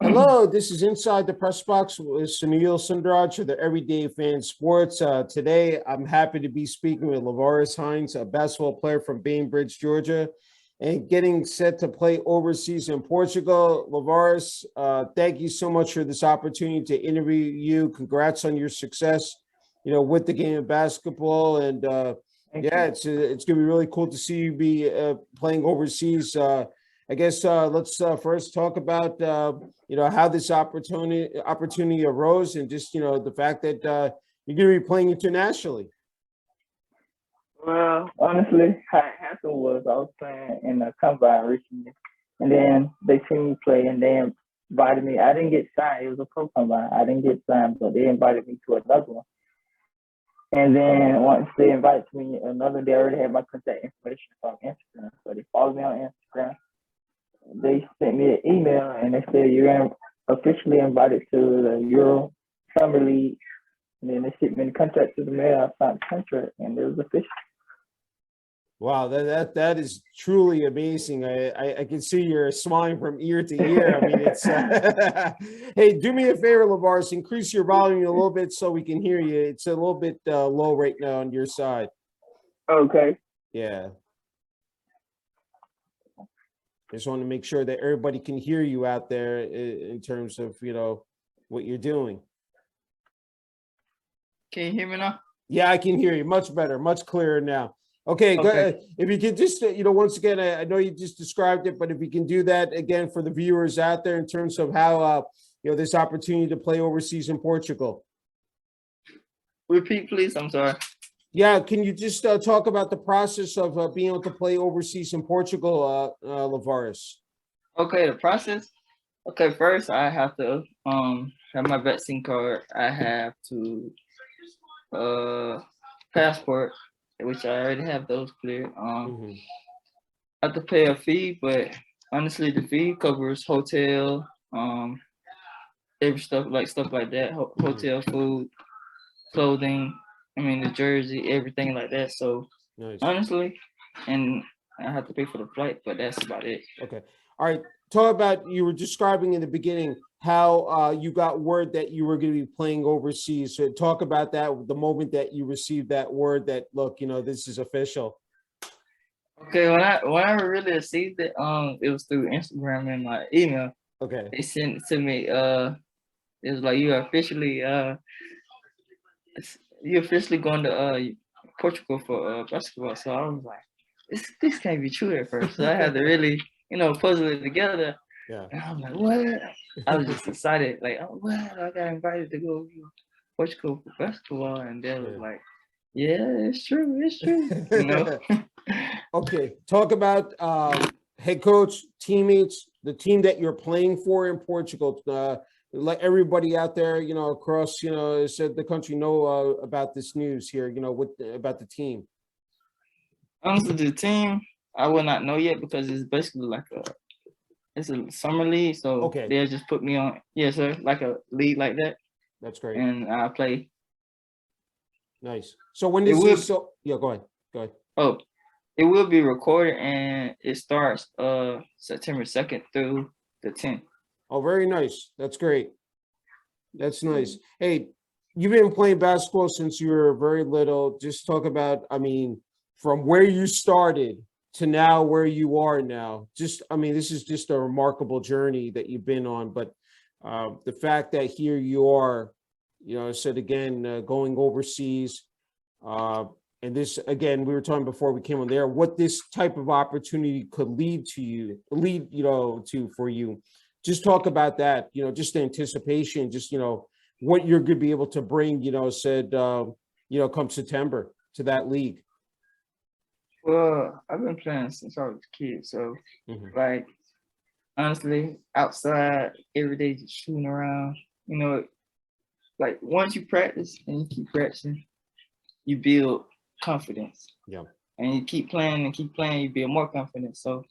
Hello, this is Inside the Press Box with Sunil Sunder Raj of the Everyday Fan Sports. Today, I'm happy to be speaking with Lavares Hines, a basketball player from Bainbridge, Georgia, and getting set to play overseas in Portugal. Lavares, thank you so much for this opportunity to interview you. Congrats on your success, with the game of basketball. And it's going to be really cool to see you be playing overseas. I guess let's first talk about how this opportunity arose, and just the fact that you're going to be playing internationally. Well, honestly, how it happened was I was playing in a combine recently, and then they seen me play, and they invited me. I didn't get signed; it was a pro combine. I didn't get signed, but they invited me to another one. And then once they invited me another day, I already had my contact information from Instagram, so they followed me on Instagram. They sent me an email and they said you're officially invited to the Euro Summer League. And then they sent me the contract to the mail. I signed the contract and it was official. Wow, that is truly amazing. I can see you're smiling from ear to ear. I mean, it's hey, do me a favor, Lavares, increase your volume a little bit so we can hear you. It's a little bit low right now on your side. Okay. Yeah. I just want to make sure that everybody can hear you out there in terms of, what you're doing. Can you hear me now? Yeah, I can hear you much better, much clearer now. Okay, go ahead. If you could just, once again, I know you just described it, but if you can do that again for the viewers out there in terms of how, this opportunity to play overseas in Portugal. Repeat, please. I'm sorry. Yeah, can you just talk about the process of being able to play overseas in Portugal, Lavares? Okay, the process. Okay, first I have to have my vaccine card. I have to passport, which I already have those cleared. I have to pay a fee, but honestly, the fee covers hotel, every stuff like that, hotel, food, clothing. I mean, the jersey, everything like that. So nice. Honestly, and I have to pay for the flight, but that's about it. Okay. All right. Talk about, you were describing in the beginning how you got word that you were going to be playing overseas. So talk about that, the moment that you received that word that, look, this is official. Okay, when I really received it, it was through Instagram and my email. Okay. They sent it to me. It was like you're officially going to Portugal for basketball. So I was like, this can't be true at first. So I had to really, puzzle it together. Yeah. And I'm like, what? I was just excited, like, oh, what? I got invited to go to Portugal for basketball, and they was like, yeah, it's true, Okay, talk about head coach, teammates, the team that you're playing for in Portugal. Let everybody out there, across, said the country know about this news here, about the team. Honestly, the team, I will not know yet because it's basically like it's a summer league. So they'll just put me on, yes, sir, like a league like that. That's great. And I play. Nice. So when this is yeah, go ahead. Oh, it will be recorded and it starts September 2nd through the 10th. Oh, very nice. That's great. That's nice. Hey, you've been playing basketball since you were very little. Just talk about, from where you started to now where you are now. This is just a remarkable journey that you've been on. But the fact that here you are, I said again, going overseas, and this, again, we were talking before we came on there, what this type of opportunity could lead to for you. Just talk about that, just the anticipation, just, what you're going to be able to bring, come September to that league. Well, I've been playing since I was a kid. So, like, honestly, outside, every day just shooting around, like once you practice and you keep practicing, you build confidence. Yeah. And you keep playing, you build more confidence. So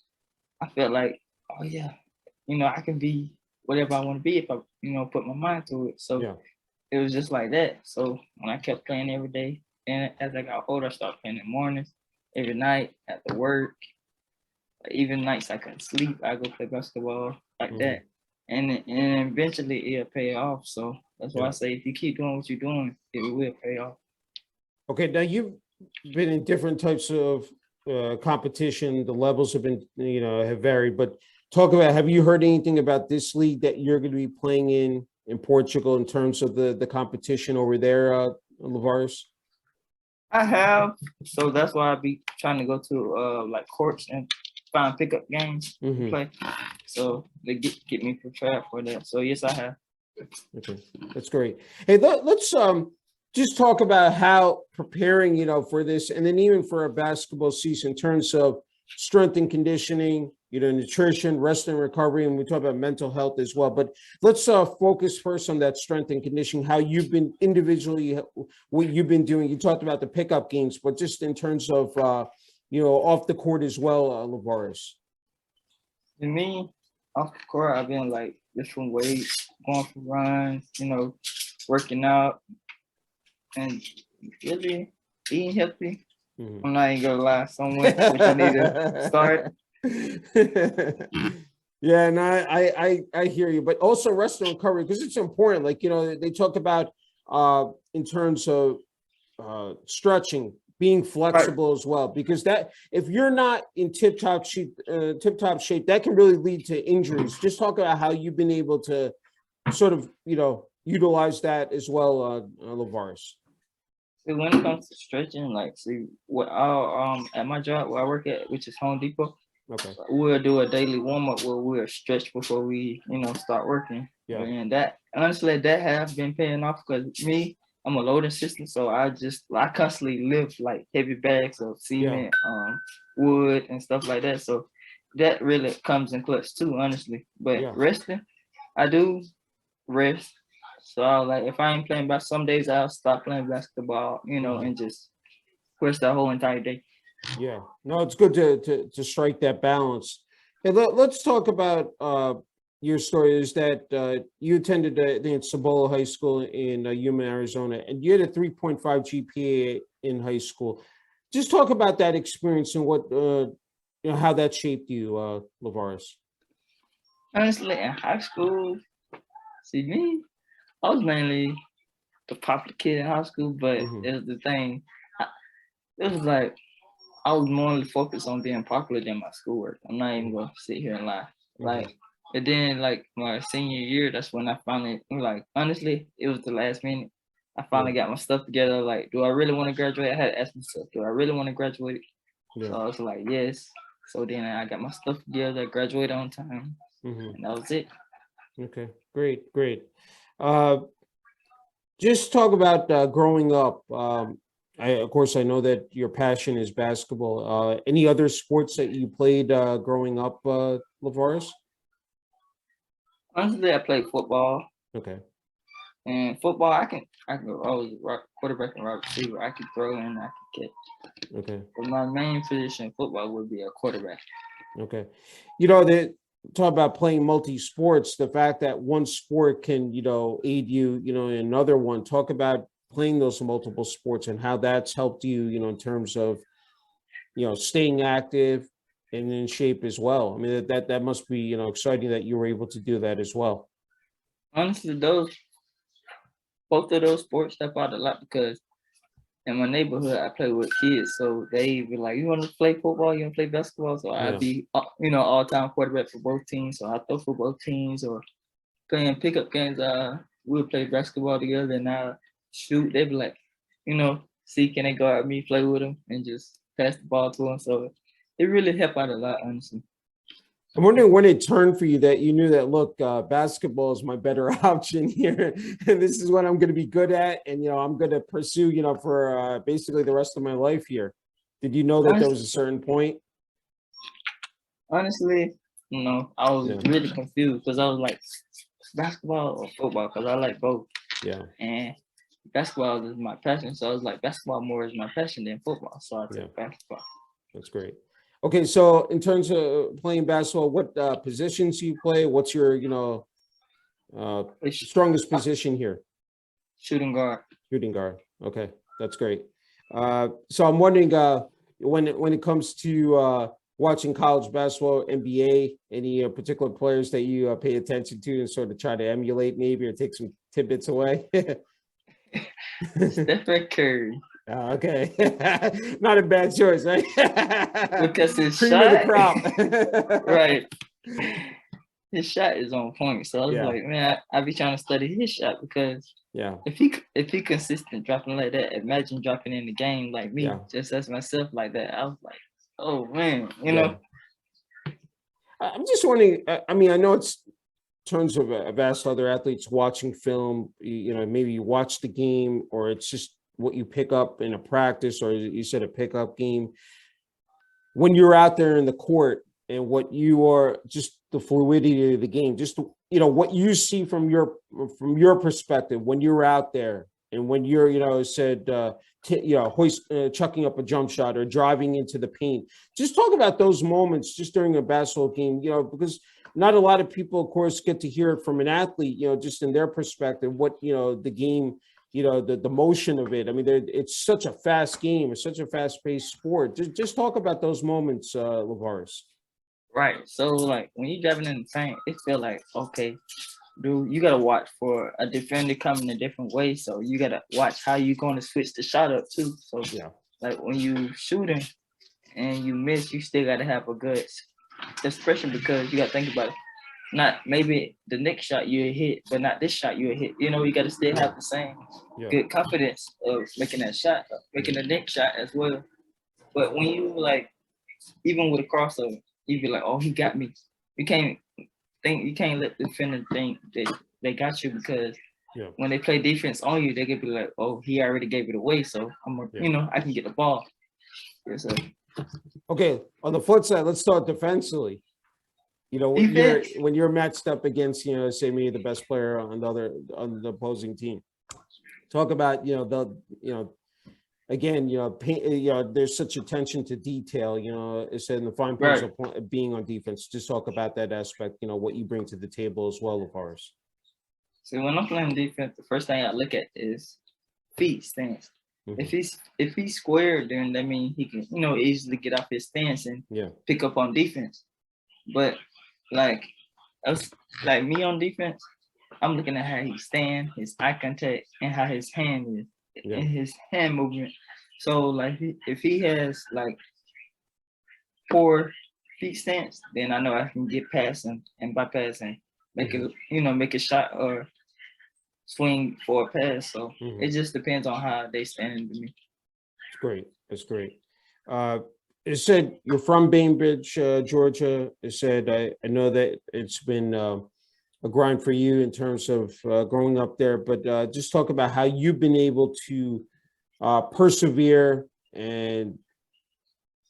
I felt like, oh yeah, I can be whatever I want to be if I, put my mind to it. So it was just like that. So when I kept playing every day, and as I got older, I started playing in the mornings, every night, after work, Even nights I couldn't sleep, I go play basketball like Mhm. that, and eventually it'll pay off. So that's why Yeah. I say if you keep doing what you're doing, it will pay off. Okay, now you've been in different types of competition. The levels have been, have varied. But talk about, have you heard anything about this league that you're going to be playing in Portugal in terms of the competition over there, Lavares? I have, so that's why I be trying to go to like courts and find pickup games to Mhm. play. So they get me prepared for that. So yes, I have. Okay, that's great. Hey, let's just talk about how preparing, for this, and then even for a basketball season in terms of strength and conditioning, nutrition, rest and recovery, and we talk about mental health as well. But let's focus first on that strength and conditioning, how you've been individually, what you've been doing. You talked about the pickup games, but just in terms of off the court as well, Lavares. To me, off the court, I've been like lifting weights, going for runs, working out, and really eating healthy. Mhm. I'm not even gonna lie, so much which I need to start. Yeah, and I hear you, but also rest and recovery because it's important. Like they talk about in terms of stretching, being flexible as well, because that if you're not in tip-top shape, that can really lead to injuries. Just talk about how you've been able to sort of utilize that as well, Lavares. So when it comes to stretching, like see what I at my job where I work at, which is Home Depot, Okay. we'll do a daily warm up where we'll stretch before we start working. Yeah. And that honestly that have been paying off because me, I'm a loading system, so I constantly lift like heavy bags of cement, wood and stuff like that. So that really comes in clutch too, honestly. But Yeah. resting, I do rest. So like if I ain't playing basketball, some days I'll stop playing basketball, and just rest that whole entire day. Yeah, no, it's good to strike that balance. Hey, let's talk about your story. Is that you attended I think it's Cibola High School in Yuma, Arizona, and you had a 3.5 GPA in high school. Just talk about that experience and what how that shaped you, Lavares. Honestly, in high school, see me, I was mainly the popular kid in high school, but Mhm. it was the thing. It was like I was more focused on being popular than my schoolwork. I'm not even gonna sit here and lie. Mhm. Like, and then like my senior year, that's when I finally like honestly, it was the last minute. I finally got my stuff together. Like, do I really want to graduate? I had to ask myself, do I really want to graduate? Yeah. So I was like, yes. So then I got my stuff together, graduated on time, Mhm. and that was it. Okay, great. Uh, just talk about growing up. Of course, I know that your passion is basketball. Any other sports that you played growing up, Lavares? Honestly, I played football. Okay. And football, I can go always quarterback and wide receiver. I can throw and I can catch. Okay. But my main position in football would be a quarterback. Okay. They talk about playing multi-sports, the fact that one sport can, aid you, in another one. Talk about playing those multiple sports and how that's helped you, in terms of, staying active and in shape as well. I mean, that must be, exciting that you were able to do that as well. Honestly, both of those sports help out a lot because in my neighborhood I play with kids, so they be like, "You want to play football? You want to play basketball?" So I'd Yeah. be, all-time quarterback for both teams. So I throw for both teams or playing pickup games. We'll play basketball together and I shoot. They'd be like, see can they guard me, play with them, and just pass the ball to them. So it really helped out a lot, honestly. I'm wondering when it turned for you that you knew that, look, basketball is my better option here. And this is what I'm going to be good at. And, I'm going to pursue, for basically the rest of my life here. Did you know that there was a certain point? Honestly, I was Yeah. really confused because I was like, basketball or football because I like both. Yeah. And basketball is my passion. So I was like, basketball more is my passion than football. So I took basketball. That's great. Okay, so in terms of playing basketball, what positions do you play? What's your, strongest position here? Shooting guard. Shooting guard. Okay, that's great. So I'm wondering when it comes to watching college basketball, NBA, any particular players that you pay attention to and sort of try to emulate maybe or take some tidbits away? Stephen Curry. Oh, okay. Not a bad choice, right? Because his Cream shot, of the crop. right? His shot is on point. So I was Yeah. like, man, I be trying to study his shot because Yeah. if he consistent dropping like that, imagine dropping in the game like me, Yeah. just as myself like that. I was like, oh man, you Yeah. know. I'm just wondering, I mean, I know it's in terms of I've asked other athletes watching film, you know, maybe you watch the game or it's just what you pick up in a practice or you said a pickup game. When you're out there in the court and what you are, just the fluidity of the game, just, you know, what you see from your perspective when you're out there and when you're, you know, chucking up a jump shot or driving into the paint. Just talk about those moments just during a basketball game, you know, because not a lot of people, of course, get to hear it from an athlete, you know, just in their perspective, what, you know, the game, you know, the motion of it. I mean, it's such a fast game. It's such a fast-paced sport. Just talk about those moments, Lavares. Right. So like when you're driving in the paint, it feel like, okay, dude, you gotta watch for a defender coming a different way. So you gotta watch how you're going to switch the shot up too. So Yeah. like when you shooting and you miss, you still gotta have a good expression because you gotta think about it. Not maybe the next shot you hit, but not this shot you hit. You know, you gotta still have the same good confidence of making that shot, making the next shot as well. But when you like, even with a crossover, you be like, oh, he got me. You can't let the defender think that they got you because when they play defense on you, they could be like, oh, he already gave it away, so you know, I can get the ball. Yes, sir. Okay, on the flip side, let's start defensively. You know, when you're matched up against, you know, say me, the best player on the opposing team. Talk about, you know, again, you know, there's such attention to detail, you know, it's in the fine points of being on defense. Just talk about that aspect, you know, what you bring to the table as well, of course. So when I'm playing defense, the first thing I look at is feet stance. Mm-hmm. If he's square, then that means he can, you know, easily get off his stance and pick up on defense. But like me on defense, I'm looking at how he stand, his eye contact, and how his hand is, and his hand movement. So like if he has like poor feet stance, then I know I can get past him and bypass him, make a shot or swing for a pass. So it just depends on how they stand to me. That's great. It said you're from Bainbridge, Georgia. It said I know that it's been a grind for you in terms of growing up there, but just talk about how you've been able to persevere and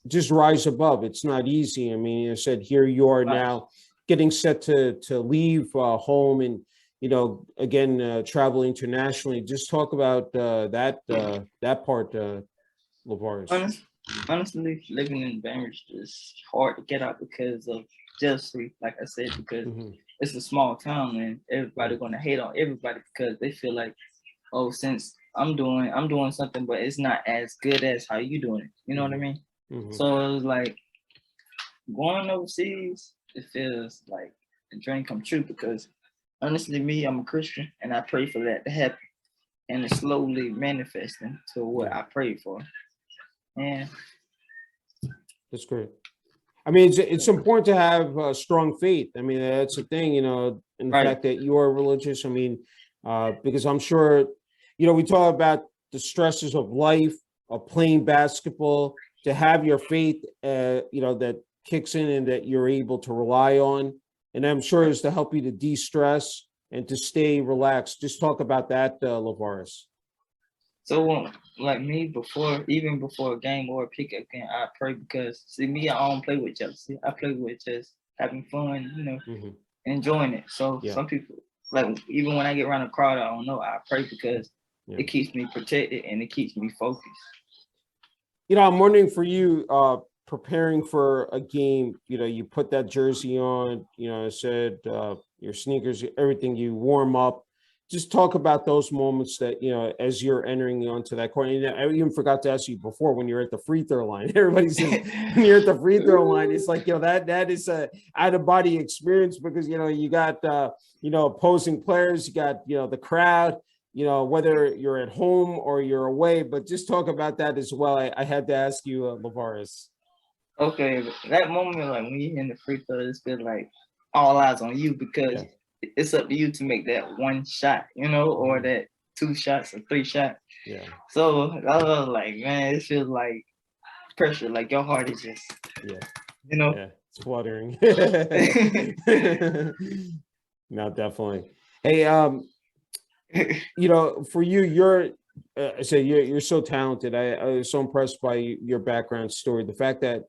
just rise above. It's not easy. I mean, you said here you are now getting set to leave home and, you know, again, travel internationally. Just talk about that part, Lavares. Honestly, living in Bainbridge is hard to get out because of jealousy, like I said, because it's a small town and everybody's gonna hate on everybody because they feel like, oh, since I'm doing something, but it's not as good as how you doing it. You know what I mean? So it was like going overseas, it feels like a dream come true because honestly, me, I'm a Christian and I pray for that to happen. And it's slowly manifesting to what I prayed for. Yeah. That's great. I mean, it's important to have strong faith. I mean, that's the thing, you know, and the fact that you are religious. I mean, because I'm sure, you know, we talk about the stresses of life, of playing basketball, to have your faith, you know, that kicks in and that you're able to rely on. And I'm sure is to help you to de-stress and to stay relaxed. Just talk about that, Lavares. So, like me, even before a game or a pickup game, I pray because, see, me, I don't play with jealousy. I play with just having fun, you know, enjoying it. So some people, like, even when I get around a crowd, I don't know, I pray because it keeps me protected and it keeps me focused. You know, I'm wondering for you, preparing for a game, you know, you put that jersey on, you know, I said your sneakers, everything, you warm up. just talk about those moments that, as you're entering onto that court. And I even forgot to ask you before, when you're at the free throw line, everybody says when you're at the free throw line, it's like, that is a out of body experience, because, you got, opposing players, you got, the crowd, whether you're at home or you're away, but just talk about that as well. I had to ask you, Lavares. Okay, that moment, like when you're in the free throw, it's feel like all eyes on you, because it's up to you to make that one shot, or that 2 shots or 3 shots. Yeah. So I was like, man, it feels like pressure, like your heart is just, Yeah, it's fluttering. No, definitely. Hey, for you, I say you're so talented. I was so impressed by your background story. The fact that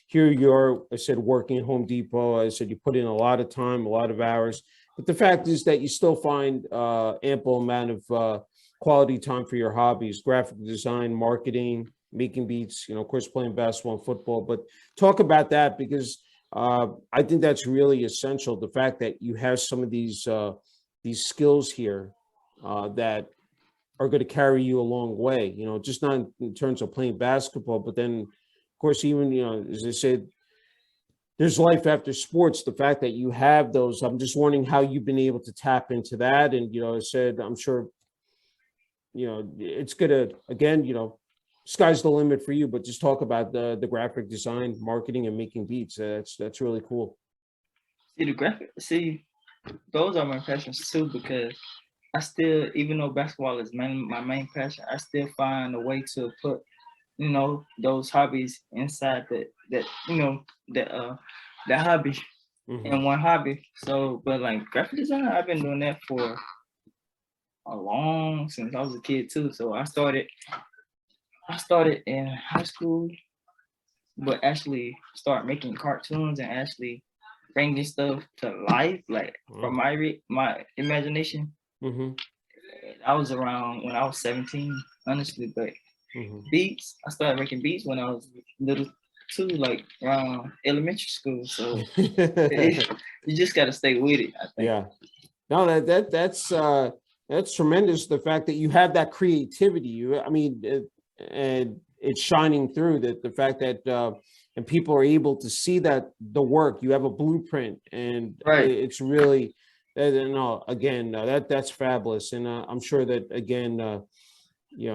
here you're, I said, working at Home Depot. I said you put in a lot of time, a lot of hours. But the fact is that you still find ample amount of quality time for your hobbies: graphic design, marketing, making beats, of course, playing basketball and football. But talk about that, because I think that's really essential. The fact that you have some of these skills here that are going to carry you a long way, just not in terms of playing basketball, but then, of course, even, as I said, there's life after sports. The fact that you have those, I'm just wondering how you've been able to tap into that. And, I said, I'm sure, it's going to, again, sky's the limit for you, but just talk about the graphic design, marketing, and making beats. That's really cool. Those are my passions too, because I still, even though basketball is my main passion, I still find a way to put, those hobbies inside that hobby in one hobby. So, but like graphic design, I've been doing that for since I was a kid too. So I started in high school, but actually start making cartoons and actually bringing stuff to life, like from my imagination. I was around when I was 17, honestly, but beats, I started making beats when I was little too, like around elementary school. So you just got to stay with it, I think. Yeah. No, that's tremendous. The fact that you have that creativity, and it's shining through. That the fact that and people are able to see that the work, you have a blueprint, and it's really, that's fabulous. And I'm sure that, again, I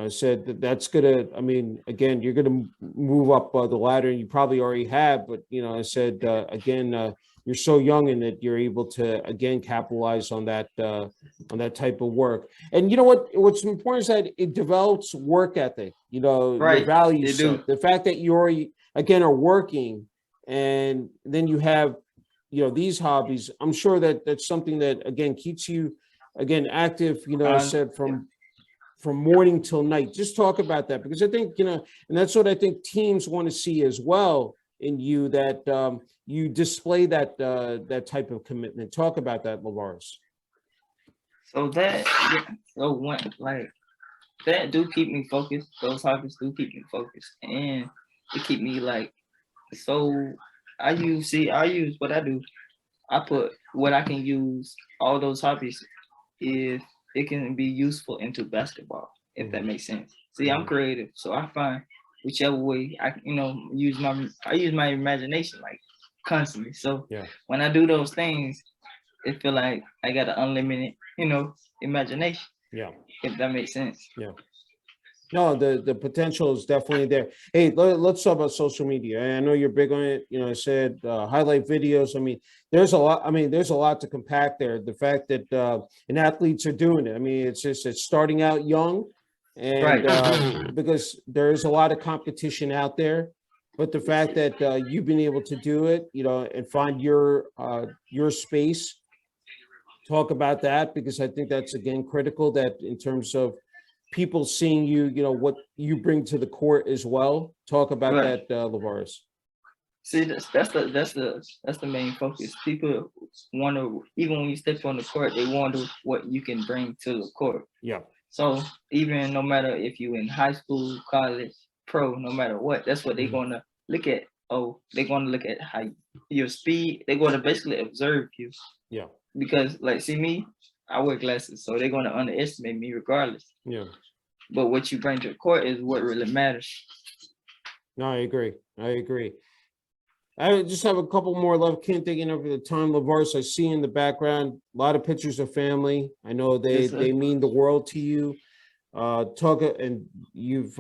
said that's gonna, again, you're gonna move up the ladder, and you probably already have, but I said, again, you're so young, and that you're able to, again, capitalize on that type of work. And what's important is that it develops work ethic, your values set. The fact that you already, again, are working, and then you have, these hobbies. I'm sure that that's something that, again, keeps you, again, active, I said, from morning till night. Just talk about that, because I think, and that's what I think teams want to see as well in you, that you display that type of commitment. Talk about that, Lavares. So that do keep me focused. Those hobbies do keep me focused, and it keep me like, so I use what I do. I put what I can use all those hobbies if it can be useful into basketball, if that makes sense. See, I'm creative, so I find whichever way I use my imagination, like, constantly. So when I do those things, it feel like I got an unlimited, imagination. Yeah. If that makes sense. Yeah. No, the potential is definitely there. Hey, let's talk about social media. I know you're big on it. I said highlight videos. There's a lot. There's a lot to compact there. The fact that and athletes are doing it. It's starting out young, and because there's a lot of competition out there. But the fact that you've been able to do it, and find your space. Talk about that, because I think that's, again, critical, that in terms of people seeing you, what you bring to the court as well. Talk about that, Lavares. See, that's the main focus. People wonder, even when you step on the court, they wonder what you can bring to the court. Yeah. So even no matter if you in high school, college, pro, no matter what, that's what they're gonna look at. Oh, they're gonna look at how your speed. They're gonna basically observe you. Yeah. Because, like, see me, I wear glasses, so they're gonna underestimate me regardless. Yeah. But what you bring to the court is what really matters. No, I agree. I agree. I just have a couple more left. Can't take enough of the time. Lavares, I see in the background a lot of pictures of family. I know Yes, sir. they mean the world to you. Talk and you've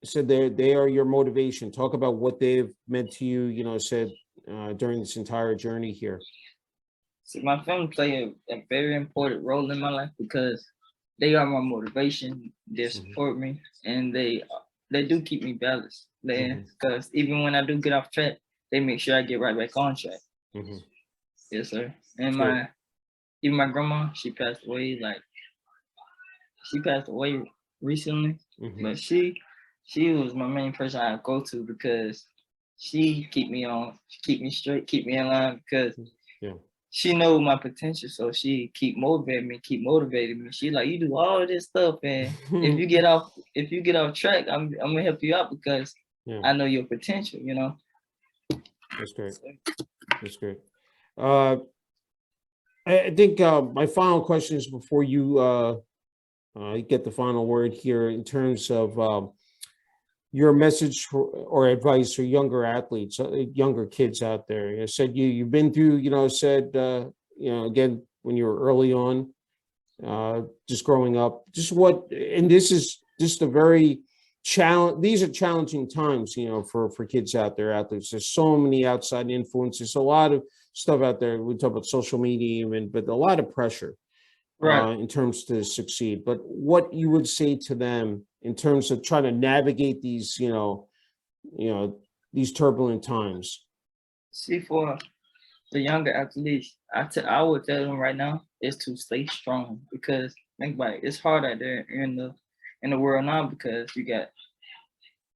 said they are your motivation. Talk about what they've meant to you. You know, said during this entire journey here. See, my family play a very important role in my life because they are my motivation. They support me, and they do keep me balanced. Because even when I do get off track, they make sure I get right back on track. Yes, sir. And even my grandma, she passed away. Like she passed away recently, but she was my main person I go to because she keep me me straight, keep me in line because she know my potential, so she keep motivating me. She like, you do all this stuff, and if you get off track, I'm gonna help you out because I know your potential. You know. That's great. That's great. I think my final question is before you get the final word here in terms of your message or advice for younger athletes, younger kids out there. You said you've been through, again, when you were early on, just growing up, and this is just a very these are challenging times, for kids out there, athletes. There's so many outside influences, a lot of stuff out there. We talk about social media even, but a lot of pressure. Right. In terms to succeed, but what you would say to them in terms of trying to navigate these, these turbulent times? See, for the younger athletes, I would tell them right now is to stay strong because think about it, it's hard out there in the world now because you got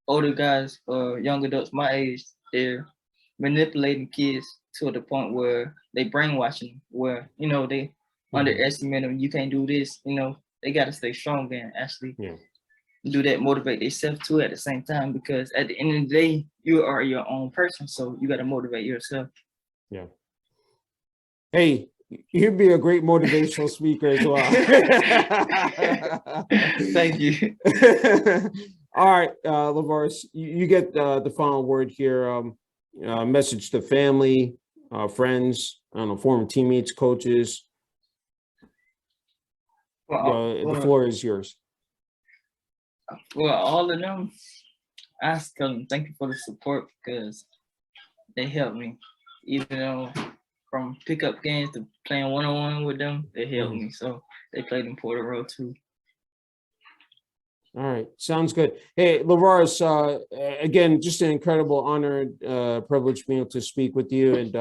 older guys or young adults my age, they're manipulating kids to the point where they brainwashing them, where they underestimate them. You can't do this. They got to stay strong and actually do that, motivate themselves too at the same time, because at the end of the day, you are your own person. So you got to motivate yourself. Yeah. Hey, you'd be a great motivational speaker as well. Thank you. All right, Lavares, you get the final word here. Message to family, friends, I don't know, former teammates, coaches. The floor is yours. Well, all of them, I tell them thank you for the support because they helped me. Even though from pickup games to playing one-on-one with them, they helped me. So they played an important role too. All right, sounds good. Hey, Lavares, again, just an incredible honor and privilege being able to speak with you, and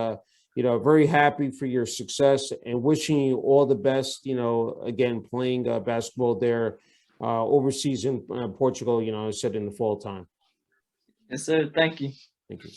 very happy for your success and wishing you all the best. Again, playing basketball there overseas in Portugal. I said in the fall time. Yes, sir. Thank you. Thank you.